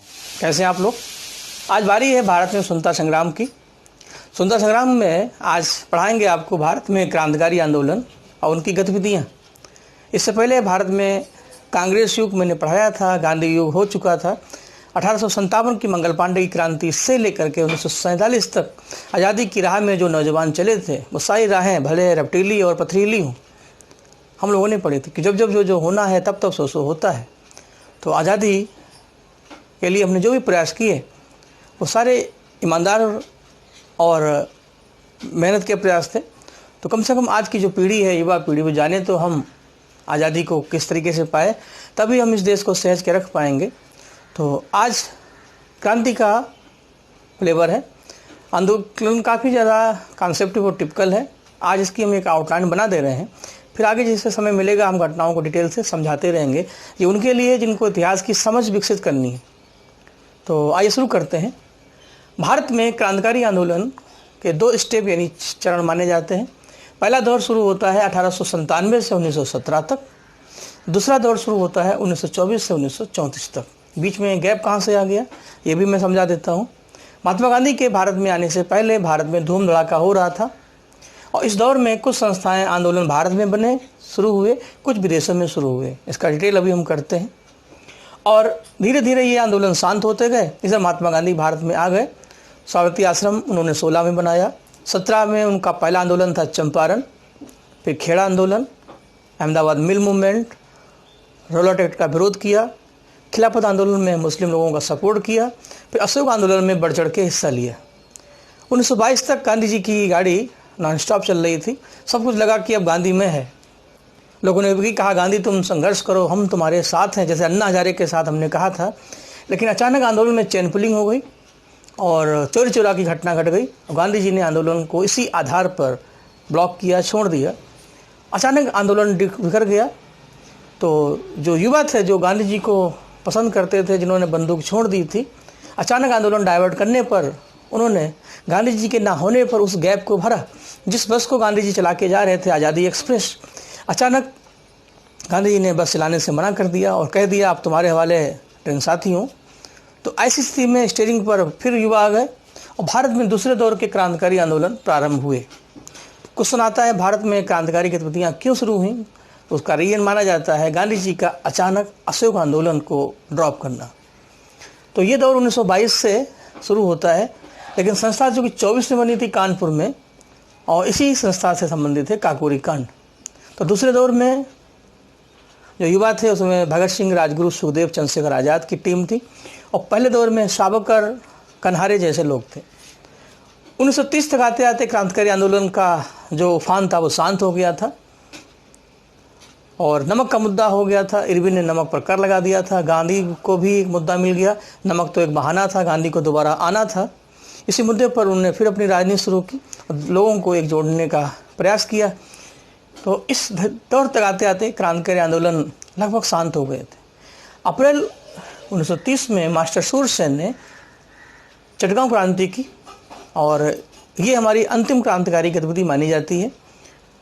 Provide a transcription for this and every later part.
कैसे हैं आप लोग। आज बारी है भारत में स्वतंत्रता संग्राम की। स्वतंत्रता संग्राम में आज पढ़ाएंगे आपको भारत में क्रांतिकारी आंदोलन और उनकी गतिविधियाँ। इससे पहले भारत में कांग्रेस युग मैंने पढ़ाया था, गांधी युग हो चुका था। 1857 की मंगल पांडे की क्रांति से लेकर के 1947 तक आज़ादी की राह में जो नौजवान चले थे वो सारी राहें भले रपटीली और पथरीली हों, हम लोगों ने पढ़ी थी कि जब जब जो होना है तब तब सो होता है। तो आज़ादी के लिए हमने जो भी प्रयास किए वो सारे ईमानदार और मेहनत के प्रयास थे। तो कम से कम आज की जो पीढ़ी है, युवा पीढ़ी, वो जाने तो हम आज़ादी को किस तरीके से पाए, तभी हम इस देश को सहज के रख पाएंगे। तो आज क्रांति का फ्लेवर है, आंदोलन काफ़ी ज़्यादा कॉन्सेप्टिव और टिपिकल है। आज इसकी हम एक आउटलाइन बना दे रहे हैं, फिर आगे जैसे समय मिलेगा हम घटनाओं को डिटेल से समझाते रहेंगे। ये उनके लिए जिनको इतिहास की समझ विकसित करनी है। तो आइए शुरू करते हैं। भारत में क्रांतिकारी आंदोलन के दो स्टेप यानी चरण माने जाते हैं। पहला दौर शुरू होता है 1897 से 1917 तक। दूसरा दौर शुरू होता है 1924 से 1934 तक। बीच में गैप कहाँ से आ गया ये भी मैं समझा देता हूँ। महात्मा गांधी के भारत में आने से पहले भारत में धूम धड़ाका हो रहा था और इस दौर में कुछ संस्थाएं आंदोलन भारत में बने शुरू हुए, कुछ विदेशों में शुरू हुए। इसका डिटेल अभी हम करते हैं। और धीरे धीरे ये आंदोलन शांत होते गए। इधर महात्मा गांधी भारत में आ गए। साबरमती आश्रम उन्होंने 16 में बनाया। 17 में उनका पहला आंदोलन था चंपारण, फिर खेड़ा आंदोलन, अहमदाबाद मिल मूवमेंट, रोलट एक्ट का विरोध किया, खिलाफत आंदोलन में मुस्लिम लोगों का सपोर्ट किया, फिर अशोक आंदोलन में बढ़ चढ़ के हिस्सा लिया। 1922 तक गांधी जी की गाड़ी नॉन स्टॉप चल रही थी। सब कुछ लगा कि अब गांधी में है। लोगों ने भी कहा गांधी तुम संघर्ष करो, हम तुम्हारे साथ हैं, जैसे अन्ना हजारे के साथ हमने कहा था। लेकिन अचानक आंदोलन में चेन पुलिंग हो गई और चोरी चोरा की घटना घट गई और गांधी जी ने आंदोलन को इसी आधार पर ब्लॉक किया, छोड़ दिया। अचानक आंदोलन बिखर गया। तो जो युवा थे, जो गांधी जी को पसंद करते थे, जिन्होंने बंदूक छोड़ दी थी, अचानक आंदोलन डाइवर्ट करने पर उन्होंने गांधी जी के ना होने पर उस गैप को भरा। जिस बस को गांधी जी चला के जा रहे थे, आज़ादी एक्सप्रेस, अचानक गांधी जी ने बस चलाने से मना कर दिया और कह दिया अब तुम्हारे हवाले ट्रेन साथी हूँ। तो ऐसी स्थिति में स्टीयरिंग पर फिर युवा आ गए और भारत में दूसरे दौर के क्रांतिकारी आंदोलन प्रारंभ हुए। क्वेश्चन आता है भारत में क्रांतिकारी गतिविधियाँ क्यों शुरू हुई। उसका रीजन माना जाता है गांधी जी का अचानक अशोक आंदोलन को ड्रॉप करना। तो ये दौर 1922 से शुरू होता है, लेकिन संस्था जो कि 24 में बनी थी कानपुर में, और इसी संस्था से संबंधित है काकोरी कांड। तो दूसरे दौर में जो युवा थे उसमें भगत सिंह, राजगुरु, सुखदेव, चंद्रशेखर आज़ाद की टीम थी और पहले दौर में सावरकर, कन्हारे जैसे लोग थे। 1930 तक आते आते क्रांतिकारी आंदोलन का जो उफान था वो शांत हो गया था और नमक का मुद्दा हो गया था। इरविन ने नमक पर कर लगा दिया था। गांधी को भी एक मुद्दा मिल गया। नमक तो एक बहाना था, गांधी को दोबारा आना था। इसी मुद्दे पर उन्होंने फिर अपनी राजनीति शुरू की और लोगों को एक जोड़ने का प्रयास किया। तो इस दौर तक आते आते क्रांतिकारी आंदोलन लगभग शांत हो गए थे। अप्रैल 1930 में मास्टर सूरसेन ने चटगांव क्रांति की और ये हमारी अंतिम क्रांतिकारी गतिविधि मानी जाती है।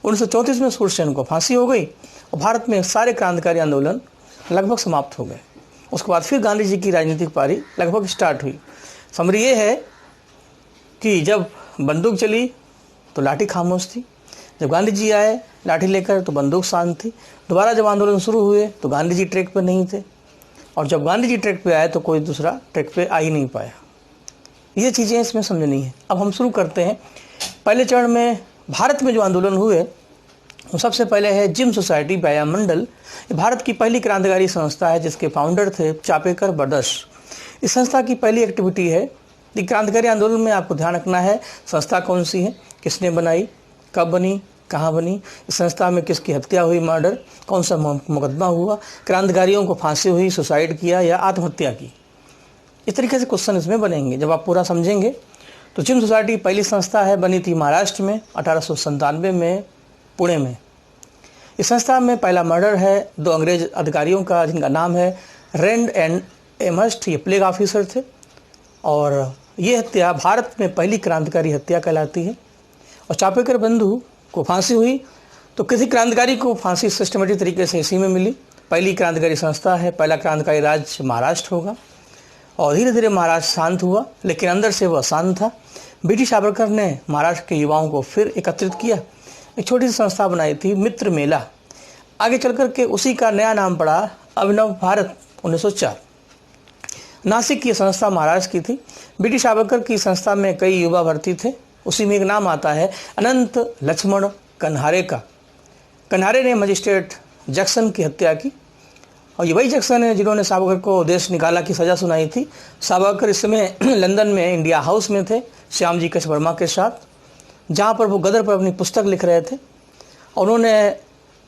1934 में सूरसेन को फांसी हो गई और भारत में सारे क्रांतिकारी आंदोलन लगभग समाप्त हो गए। उसके बाद फिर गांधी जी की राजनीतिक पारी लगभग स्टार्ट हुई। समरी ये है कि जब बंदूक चली तो लाठी खामोश थी, जब गांधी जी आए लाठी लेकर तो बंदूक शांत थी। दोबारा जब आंदोलन शुरू हुए तो गांधी जी ट्रैक पर नहीं थे और जब गांधी जी ट्रैक पे आए तो कोई दूसरा ट्रैक पे आ ही नहीं पाया। ये चीज़ें इसमें समझनी है। अब हम शुरू करते हैं। पहले चरण में भारत में जो आंदोलन हुए वो सबसे पहले है जिम सोसाइटी व्यायाम मंडल। ये भारत की पहली क्रांतिकारी संस्था है जिसके फाउंडर थे चापेकर ब्रदर्स। इस संस्था की पहली एक्टिविटी है कि क्रांतिकारी आंदोलन में आपको ध्यान रखना है संस्था कौन सी है, किसने बनाई, कब बनी, कहाँ बनी, इस संस्था में किसकी हत्या हुई, मर्डर, कौन सा मुकदमा हुआ, क्रांतिकारियों को फांसी हुई, सुसाइड किया या आत्महत्या की। इस तरीके से क्वेश्चन इसमें बनेंगे। जब आप पूरा समझेंगे तो जिम सोसाइटी पहली संस्था है, बनी थी महाराष्ट्र में 1897 में पुणे में। इस संस्था में पहला मर्डर है 2 अंग्रेज अधिकारियों का जिनका नाम है रेंड एंड एमस्ट। ये प्लेग ऑफिसर थे और ये हत्या भारत में पहली क्रांतिकारी हत्या कहलाती है। और चापेकर बंधु को फांसी हुई तो किसी क्रांतिकारी को फांसी सिस्टमेटिक तरीके से इसी में मिली। पहली क्रांतिकारी संस्था है, पहला क्रांतिकारी राज्य महाराष्ट्र होगा। और धीरे धीरे महाराष्ट्र शांत हुआ, लेकिन अंदर से वह अशांत था। ब्रिटिश सावरकर ने महाराष्ट्र के युवाओं को फिर एकत्रित किया, एक छोटी सी संस्था बनाई थी, मित्र मेला। आगे चल कर के उसी का नया नाम पड़ा अभिनव भारत 1904। नासिक की संस्था महाराष्ट्र की थी। ब्रिटिश सावरकर की संस्था में कई युवा भर्ती थे। उसी में एक नाम आता है अनंत लक्ष्मण कन्हारे का। कन्हारे ने मजिस्ट्रेट जैक्सन की हत्या की, और ये वही जैक्सन है जिन्होंने सावरकर को देश निकाला की सज़ा सुनाई थी। सावरकर इस समय लंदन में इंडिया हाउस में थे श्यामजी कृष्ण वर्मा के साथ, जहाँ पर वो गदर पर अपनी पुस्तक लिख रहे थे। और उन्होंने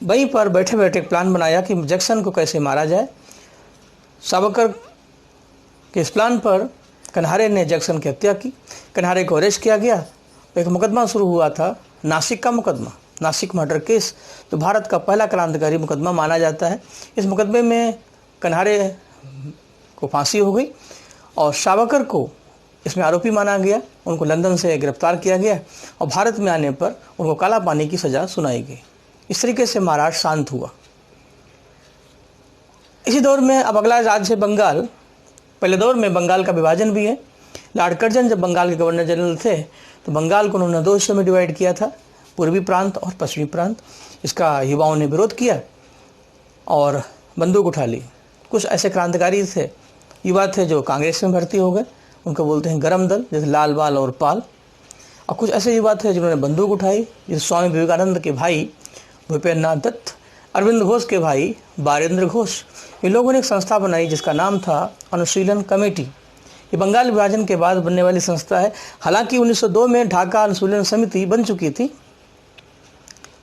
वहीं पर बैठे बैठे एक प्लान बनाया कि जैक्सन को कैसे मारा जाए। सावरकर के इस प्लान पर कन्हारे ने जैक्सन की हत्या की। कन्हारे को अरेस्ट किया गया। एक मुकदमा शुरू हुआ था, नासिक का मुकदमा, नासिक मर्डर केस, जो भारत का पहला क्रांतिकारी मुकदमा माना जाता है। इस मुकदमे में कन्हारे को फांसी हो गई और सावरकर को इसमें आरोपी माना गया। उनको लंदन से गिरफ्तार किया गया और भारत में आने पर उनको काला पानी की सज़ा सुनाई गई। इस तरीके से महाराष्ट्र शांत हुआ। इसी दौर में अब अगला राज्य है बंगाल। पहले दौर में बंगाल का विभाजन भी है। लॉर्ड कर्जन जब बंगाल के गवर्नर जनरल थे तो बंगाल को उन्होंने दो हिस्सों में डिवाइड किया था, पूर्वी प्रांत और पश्चिमी प्रांत। इसका युवाओं ने विरोध किया और बंदूक उठा ली। कुछ ऐसे क्रांतिकारी थे, युवा थे, जो कांग्रेस में भर्ती हो गए, उनको बोलते हैं गरम दल, जैसे लाल बाल और पाल। और कुछ ऐसे युवा थे जिन्होंने बंदूक उठाई, जैसे स्वामी विवेकानंद के भाई भूपेन्द्र नाथ दत्त, अरविंद घोष के भाई बारेंद्र घोष। इन लोगों ने एक संस्था बनाई जिसका नाम था अनुशीलन कमेटी। ये बंगाल विभाजन के बाद बनने वाली संस्था है। हालांकि 1902 में ढाका अनुशीलन समिति बन चुकी थी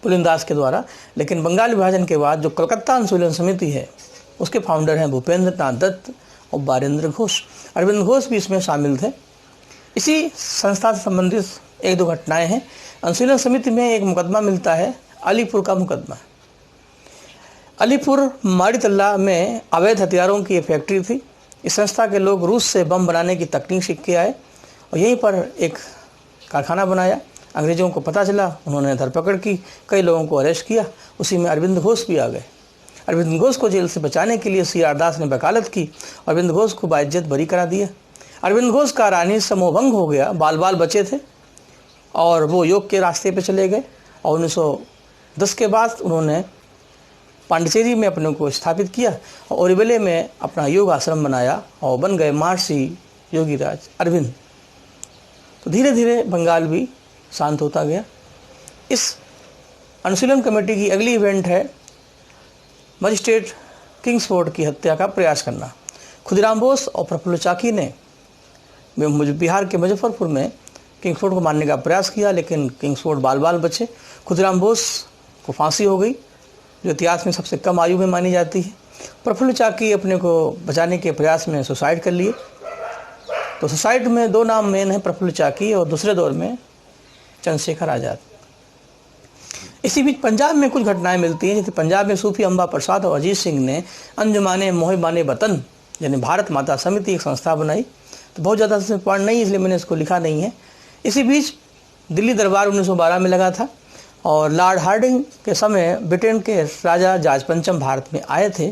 पुलिंदास के द्वारा, लेकिन बंगाल विभाजन के बाद जो कलकत्ता अनुशीलन समिति है उसके फाउंडर हैं भूपेन्द्र नाथ दत्त और बारेंद्र घोष। अरविंद घोष भी इसमें शामिल थे। इसी संस्था से संबंधित एक दो घटनाएं हैं। अनुशीलन समिति में एक मुकदमा मिलता है, अलीपुर का मुकदमा। अलीपुर माड़ीतल्ला में अवैध हथियारों की एक फैक्ट्री थी। इस संस्था के लोग रूस से बम बनाने की तकनीक सीख के आए और यहीं पर एक कारखाना बनाया। अंग्रेज़ों को पता चला, उन्होंने धरपकड़ की, कई लोगों को अरेस्ट किया। उसी में अरविंद घोष भी आ गए। अरविंद घोष को जेल से बचाने के लिए सी आर दास ने वकालत की। अरविंद घोष को बाइज्जत बरी करा दिया। अरविंद घोष का रानी समोभंग हो गया, बाल बाल बचे थे और वो योग के रास्ते पे चले गए। और 1910 के बाद उन्होंने पांडिचेरी में अपने को स्थापित किया और ओरिवले में अपना योग आश्रम बनाया और बन गए महर्षि योगीराज अरविंद। तो धीरे धीरे बंगाल भी शांत होता गया। इस अनुशीलन कमेटी की अगली इवेंट है मजिस्ट्रेट किंग्सफोर्ड की हत्या का प्रयास करना। खुदीराम बोस और प्रफुल्ल चाकी ने बिहार के मुजफ्फरपुर में किंग्सफोर्ड को मारने का प्रयास किया, लेकिन किंग्सफोर्ड बाल बाल बचे। खुदीराम बोस को फांसी हो गई, जो इतिहास में सबसे कम आयु में मानी जाती है। प्रफुल्ल चाकी अपने को बचाने के प्रयास में सुसाइड कर लिए। तो सुसाइड में दो नाम मेन है, प्रफुल्ल चाकी और दूसरे दौर में चंद्रशेखर आज़ाद। इसी बीच पंजाब में कुछ घटनाएं मिलती हैं। जैसे पंजाब में सूफी अम्बा प्रसाद और अजीत सिंह ने अंजुमाने मोहिबाने वतन यानी भारत माता समिति एक संस्था बनाई। तो बहुत ज़्यादा इसमें पॉइंट नहीं, इसलिए मैंने इसको लिखा नहीं है। इसी बीच दिल्ली दरबार 1912 में लगा था और लॉर्ड हार्डिंग के समय ब्रिटेन के राजा जॉर्ज पंचम भारत में आए थे।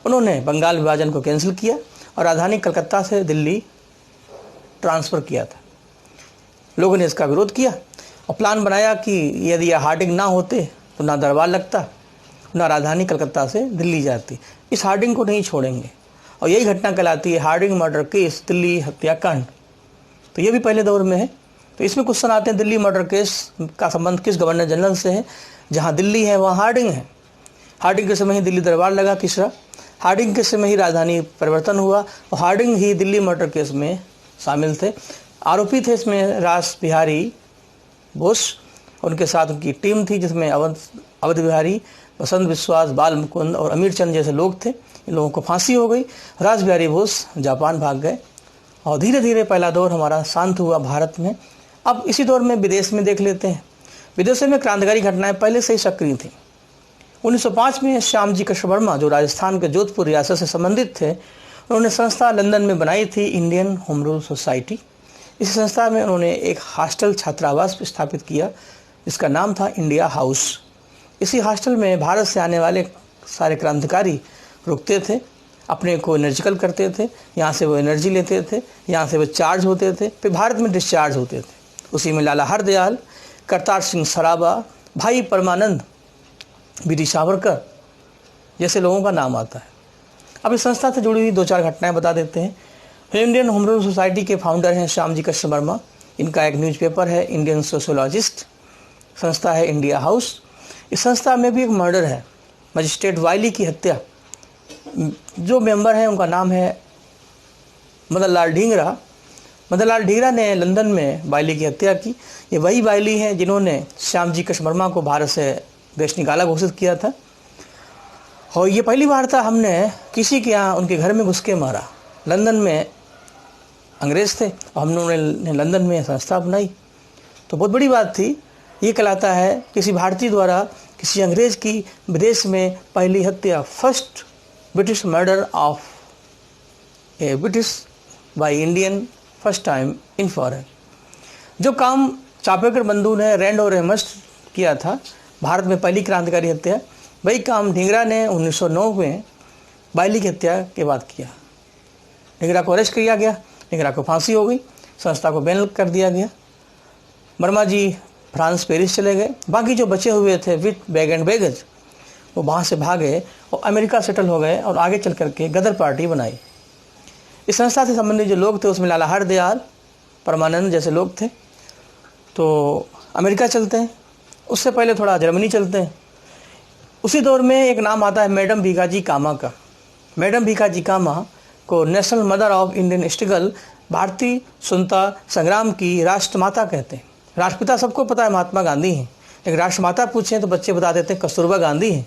उन्होंने बंगाल विभाजन को कैंसिल किया और राजधानी कलकत्ता से दिल्ली ट्रांसफ़र किया था। लोगों ने इसका विरोध किया और प्लान बनाया कि यदि यह हार्डिंग ना होते तो ना दरबार लगता, ना राजधानी कलकत्ता से दिल्ली जाती। इस हार्डिंग को नहीं छोड़ेंगे और यही घटना कहलाती है हार्डिंग मर्डर केस, दिल्ली हत्याकांड। तो ये भी पहले दौर में है। तो इसमें क्वेश्चन आते हैं, दिल्ली मर्डर केस का संबंध किस गवर्नर जनरल से है? जहाँ दिल्ली है वहाँ हार्डिंग है। हार्डिंग के समय ही दिल्ली दरबार लगा तीसरा, हार्डिंग के समय ही राजधानी परिवर्तन हुआ और हार्डिंग ही दिल्ली मर्डर केस में शामिल थे। आरोपी थे इसमें रास बिहारी बोस, उनके साथ उनकी टीम थी जिसमें अवध बिहारी, बसंत विश्वास, बाल मुकुंद और अमीर चंद जैसे लोग थे। इन लोगों को फांसी हो गई। रास बिहारी बोस जापान भाग गए और धीरे धीरे पहला दौर हमारा शांत हुआ भारत में। अब इसी दौर में विदेश में देख लेते हैं। विदेशों में क्रांतिकारी घटनाएं पहले से ही सक्रिय थीं। 1905 में श्यामजी कृष्ण वर्मा, जो राजस्थान के जोधपुर रियासत से संबंधित थे, उन्होंने संस्था लंदन में बनाई थी इंडियन होम रूल सोसाइटी। इस संस्था में उन्होंने एक हॉस्टल छात्रावास स्थापित किया जिसका नाम था इंडिया हाउस। इसी हॉस्टल में भारत से आने वाले सारे क्रांतिकारी रुकते थे अपने को एनर्जिकल करते थे, यहाँ से वो एनर्जी लेते थे, यहाँ से वो चार्ज होते थे, फिर भारत में डिस्चार्ज होते थे। उसी में लाला हरदयाल, करतार सिंह सराभा, भाई परमानंद, वीर सावरकर जैसे लोगों का नाम आता है। अब इस संस्था से जुड़ी हुई 2-4 घटनाएं बता देते हैं। इंडियन होम रूल सोसाइटी के फाउंडर हैं श्यामजी कृष्ण वर्मा। इनका एक न्यूज़पेपर है इंडियन सोशियोलॉजिस्ट। संस्था है इंडिया हाउस। इस संस्था में भी एक मर्डर है, मजिस्ट्रेट वाइली की हत्या। जो मेंबर हैं उनका नाम है मदन लाल ढींगरा। मदन लाल ढींगरा ने लंदन में वाइली की हत्या की। ये वही वाइली हैं जिन्होंने श्यामजी कृष्ण वर्मा को भारत से देश निकाला घोषित किया था। और ये पहली बार था हमने किसी के यहाँ उनके घर में घुस के मारा। लंदन में अंग्रेज़ थे और हमने लंदन में संस्था बनाई, तो बहुत बड़ी बात थी। ये कहलाता है किसी भारतीय द्वारा किसी अंग्रेज़ की विदेश में पहली हत्या, first British murder of A British by Indian, first time in foreign. जो काम चापेकर बंधु ने रैंड और हेमस्ट किया था, भारत में पहली क्रांतिकारी हत्या, वही काम ढींगरा ने 1909 में वाइली की हत्या के बाद किया। ढींगरा को अरेस्ट किया गया, ढींगरा को फांसी हो गई, संस्था को बैन कर दिया गया। वर्मा जी फ्रांस, पेरिस चले गए। बाकी जो बचे हुए थे विथ बैग एंड बैगेज, वो वहाँ से भागे और अमेरिका सेटल हो गए और आगे चल करके गदर पार्टी बनाई। इस संस्था से संबंधित जो लोग थे उसमें लाला हरदयाल, परमानंद जैसे लोग थे। तो अमेरिका चलते हैं, उससे पहले थोड़ा जर्मनी चलते हैं। उसी दौर में एक नाम आता है मैडम भीखाजी कामा का। मैडम भीखाजी कामा को national mother of Indian struggle, भारतीय स्वतंत्रता संग्राम की राष्ट्रमाता कहते हैं। राष्ट्रपिता सबको पता है महात्मा गांधी हैं, लेकिन राष्ट्रमाता पूछें तो बच्चे बता देते हैं कस्तूरबा गांधी हैं।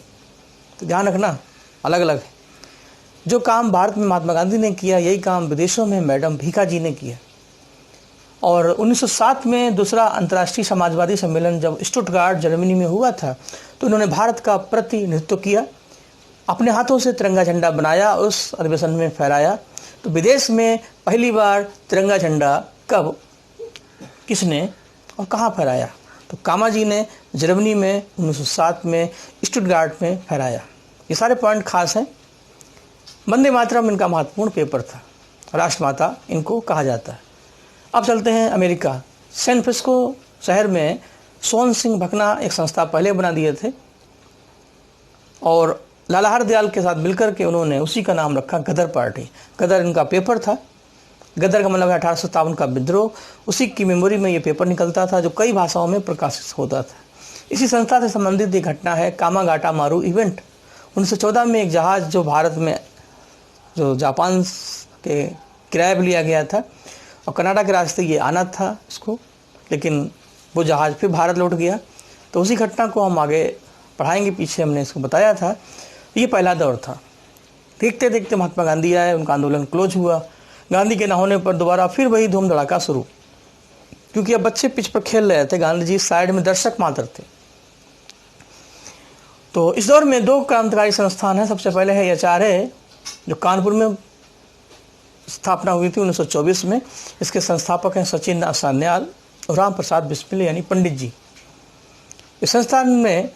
तो ध्यान रखना, अलग अलग है। जो काम भारत में महात्मा गांधी ने किया, यही काम विदेशों में मैडम भीखाजी ने किया। और 1907 में दूसरा अंतर्राष्ट्रीय समाजवादी सम्मेलन जब स्टुटगार्ट जर्मनी में हुआ था, तो उन्होंने भारत का प्रतिनिधित्व किया, अपने हाथों से तिरंगा झंडा बनाया, उस अधिवेशन में फहराया। तो विदेश में पहली बार तिरंगा झंडा कब, किसने और कहाँ फहराया? तो कामा जी ने जर्मनी में 1907 में स्टुटगार्ट में फहराया। ये सारे पॉइंट खास हैं। वंदे मातरम इनका महत्वपूर्ण पेपर था, राष्ट्रमाता इनको कहा जाता है। अब चलते हैं अमेरिका। सैन फ्रांसिस्को शहर में सोहन सिंह भकना एक संस्था पहले बना दिए थे और लाला हरदयाल के साथ मिलकर के उन्होंने उसी का नाम रखा गदर पार्टी। गदर इनका पेपर था। गदर का मतलब है 1857 का विद्रोह। उसी की मेमोरी में ये पेपर निकलता था जो कई भाषाओं में प्रकाशित होता था। इसी संस्था से संबंधित एक घटना है कामागाटा मारू इवेंट। 1914 में एक जहाज़ जो भारत में जो जापान के किराए पर लिया गया था और कनाडा के रास्ते ये आना था इसको, लेकिन वो जहाज़ फिर भारत लौट गया। तो उसी घटना को हम आगे पढ़ाएंगे। पीछे हमने इसको बताया था। ये पहला दौर था। देखते देखते महात्मा गांधी आए, उनका आंदोलन क्लोज हुआ। गांधी के ना होने पर दोबारा फिर वही धूम धड़ाका शुरू, क्योंकि अब बच्चे पिच पर खेल रहे थे, गांधी जी साइड में दर्शक मात्र थे। तो इस दौर में 2 क्रांतिकारी संस्थान हैं। सबसे पहले है HRA जो कानपुर में स्थापना हुई थी 1924 में। इसके संस्थापक हैं सचिन सान्याल और राम प्रसाद बिस्मिल यानी पंडित जी। इस संस्थान में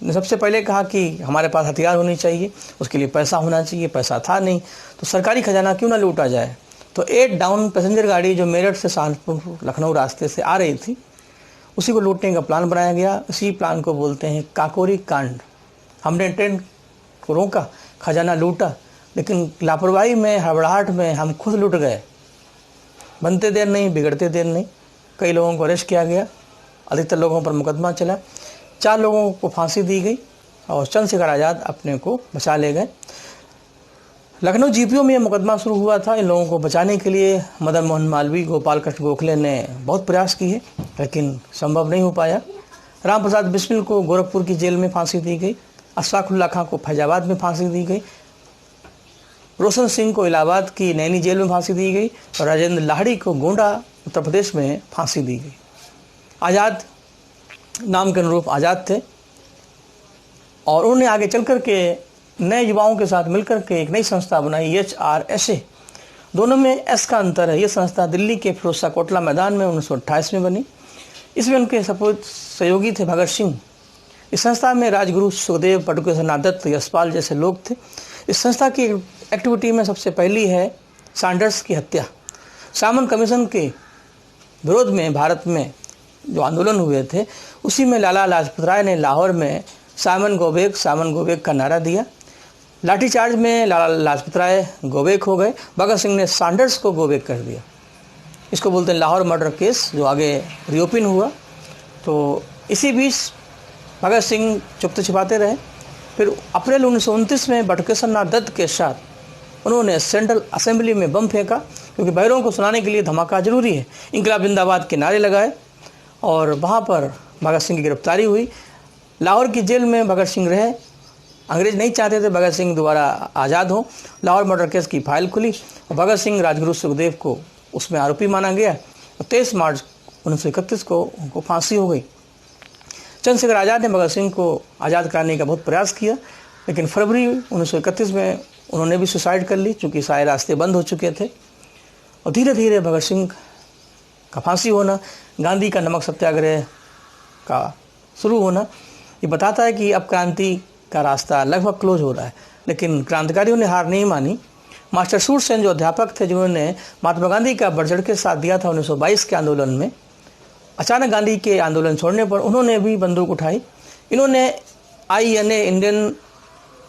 सबसे पहले कहा कि हमारे पास हथियार होने चाहिए, उसके लिए पैसा होना चाहिए। पैसा था नहीं, तो सरकारी खजाना क्यों ना लूटा जाए। तो 8 डाउन पैसेंजर गाड़ी जो मेरठ से सहारनपुर लखनऊ रास्ते से आ रही थी, उसी को लूटने का प्लान बनाया गया। इसी प्लान को बोलते हैं काकोरी कांड। हमने ट्रेन को रोका, खजाना लूटा, लेकिन लापरवाही में, हड़बड़ाहट में हम खुद लुट गए। बनते देर नहीं, बिगड़ते देर नहीं। कई लोगों को अरेस्ट किया गया, अधिकतर लोगों पर मुकदमा चला। 4 लोगों को फांसी दी गई और चंद्रशेखर आज़ाद अपने को बचा ले गए। लखनऊ GPO में यह मुकदमा शुरू हुआ था। इन लोगों को बचाने के लिए मदन मोहन मालवीय, गोपाल कृष्ण गोखले ने बहुत प्रयास किए, लेकिन संभव नहीं हो पाया। राम प्रसाद बिस्मिल को गोरखपुर की जेल में फांसी दी गई। अशफाकुल्लाह खां को फैजाबाद में फांसी दी गई। रोशन सिंह को इलाहाबाद की नैनी जेल में फांसी दी गई और राजेंद्र लाहिड़ी को गोंडा उत्तर प्रदेश में फांसी दी गई। आज़ाद नाम के अनुरूप आज़ाद थे और उन्होंने आगे चल कर के नए युवाओं के साथ मिलकर के एक नई संस्था बनाई HRSA। दोनों में S का अंतर है। ये संस्था दिल्ली के फिरोजशाह कोटला मैदान में 1928 में बनी। इसमें उनके सहयोगी थे भगत सिंह। इस संस्था में राजगुरु सुखदेव, बटुकेश्वर नाथ दत्त, यशपाल जैसे लोग थे। इस संस्था की एक्टिविटी में सबसे पहली है सैंडर्स की हत्या। सामन कमीशन के विरोध में भारत में जो आंदोलन हुए थे, उसी में लाला लाजपत राय ने लाहौर में सामन गोबेक का नारा दिया। लाठीचार्ज में लाला लाजपत राय गोबेक हो गए, भगत सिंह ने सैंडर्स को गोबेक कर दिया। इसको बोलते हैं लाहौर मर्डर केस, जो आगे रीओपन हुआ। तो इसी बीच भगत सिंह चुपते छिपाते रहे। फिर अप्रैल 1929 में बटुकेश्वर नाथ दत्त के साथ उन्होंने सेंट्रल असेंबली में बम फेंका, क्योंकि बहरों को सुनाने के लिए धमाका जरूरी है। इंकलाब जिंदाबाद के नारे लगाए और वहाँ पर भगत सिंह की गिरफ्तारी हुई। लाहौर की जेल में भगत सिंह रहे। अंग्रेज नहीं चाहते थे भगत सिंह दोबारा आज़ाद हो। लाहौर मर्डर केस की फाइल खुली और भगत सिंह, राजगुरु सुखदेव को उसमें आरोपी माना गया और 23 मार्च 1931 को उनको फांसी हो गई। चंद्रशेखर आज़ाद ने भगत सिंह को आज़ाद कराने का बहुत प्रयास किया, लेकिन फरवरी 1931 में उन्होंने भी सुसाइड कर ली, चूँकि सारे रास्ते बंद हो चुके थे। और धीरे धीरे भगत सिंह का फांसी होना, गांधी का नमक सत्याग्रह का शुरू होना, ये बताता है कि अब क्रांति का रास्ता लगभग क्लोज हो रहा है। लेकिन क्रांतिकारियों ने हार नहीं मानी। मास्टर सूरसेन जो अध्यापक थे, जिन्होंने महात्मा गांधी का बढ़ चढ़ के साथ दिया था 1922 के आंदोलन में, अचानक गांधी के आंदोलन छोड़ने पर उन्होंने भी बंदूक उठाई। इन्होंने INA, इंडियन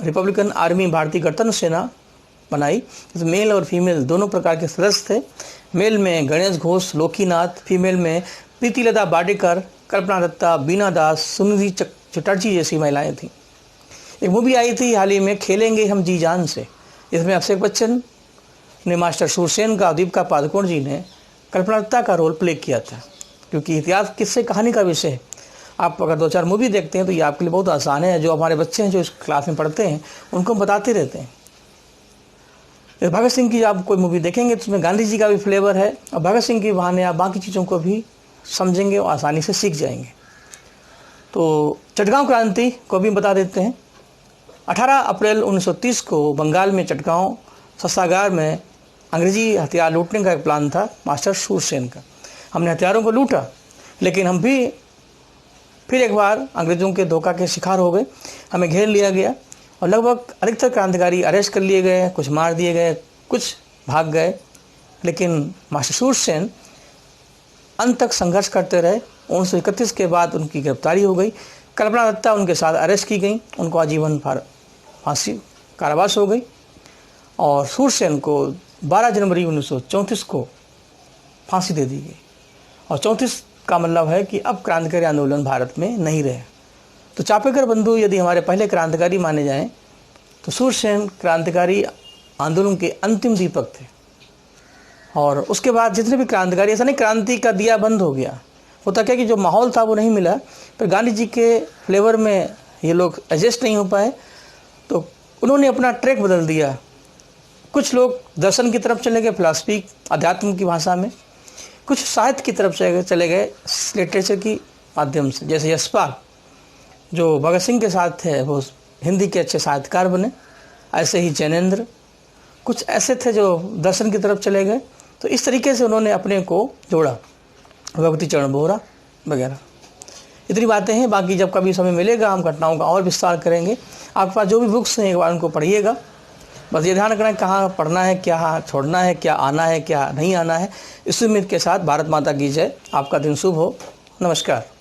रिपब्लिकन आर्मी, भारतीय गणतंत्र सेना बनाई। तो मेल और फीमेल दोनों प्रकार के सदस्य थे। मेल में गणेश घोष, लोकीनाथ, फीमेल में प्रीतिलता वाडेकर, कल्पना दत्ता, बीना दास, सुनिधि चटर्जी जैसी महिलाएं थीं। एक मूवी आई थी हाल ही में, खेलेंगे हम जी जान से, इसमें अभिषेक बच्चन ने मास्टर सूरसेन का, दीपिका पादुकोण जी ने कल्पना दत्ता का रोल प्ले किया था। क्योंकि इतिहास किस्से कहानी का विषय है। आप अगर 2-4 मूवी देखते हैं तो ये आपके लिए बहुत आसान है। जो हमारे बच्चे हैं जो इस क्लास में पढ़ते हैं, उनको बताते रहते हैं। भगत सिंह की आप कोई मूवी देखेंगे तो उसमें गांधी जी का भी फ्लेवर है और भगत सिंह के बहाने आप बाकी चीज़ों को भी समझेंगे और आसानी से सीख जाएंगे। तो चटगांव क्रांति को भी बता देते हैं। 18 अप्रैल 1930 को बंगाल में चटगांव शस्त्रागार में अंग्रेजी हथियार लूटने का एक प्लान था मास्टर सूरसेन का। हमने हथियारों को लूटा, लेकिन हम भी फिर एक बार अंग्रेज़ों के धोखा के शिकार हो गए। हमें घेर लिया गया और लगभग अधिकतर क्रांतिकारी अरेस्ट कर लिए गए, कुछ मार दिए गए, कुछ भाग गए। लेकिन मास्टर सूरसेन अंत तक संघर्ष करते रहे। 1931 के बाद उनकी गिरफ्तारी हो गई। कल्पना दत्ता उनके साथ अरेस्ट की गई, उनको आजीवन फांसी कारावास हो गई। और सूरसेन को 12 जनवरी 1934 को फांसी दे दी गई। और 34 का मतलब है कि अब क्रांतिकारी आंदोलन भारत में नहीं रहे। तो चापेकर बंधु यदि हमारे पहले क्रांतिकारी माने जाएं, तो सूरसेन क्रांतिकारी आंदोलन के अंतिम दीपक थे। और उसके बाद जितने भी क्रांतिकारी, ऐसा नहीं क्रांति का दिया बंद हो गया, होता क्या कि जो माहौल था वो नहीं मिला। फिर गांधी जी के फ्लेवर में ये लोग एडजस्ट नहीं हो पाए, तो उन्होंने अपना ट्रैक बदल दिया। कुछ लोग दर्शन की तरफ चले गए, फिलॉसफी, अध्यात्म की भाषा में। कुछ साहित्य की तरफ चले गए, लिटरेचर की माध्यम से। जैसे यशपाल जो भगत सिंह के साथ थे, वो हिंदी के अच्छे साहित्यकार बने। ऐसे ही जैनेंद्र, कुछ ऐसे थे जो दर्शन की तरफ चले गए। तो इस तरीके से उन्होंने अपने को जोड़ा, भगवती चरण बोहरा वगैरह। इतनी बातें हैं, बाकी जब कभी समय मिलेगा हम घटनाओं का और विस्तार करेंगे। आपके पास जो भी बुक्स हैं एक बार उनको पढ़िएगा। बस ये ध्यान रखना है कहाँ पढ़ना है, क्या छोड़ना है, क्या आना है, क्या नहीं आना है। इस उम्मीद के साथ भारत माता की जय। आपका दिन शुभ हो। नमस्कार।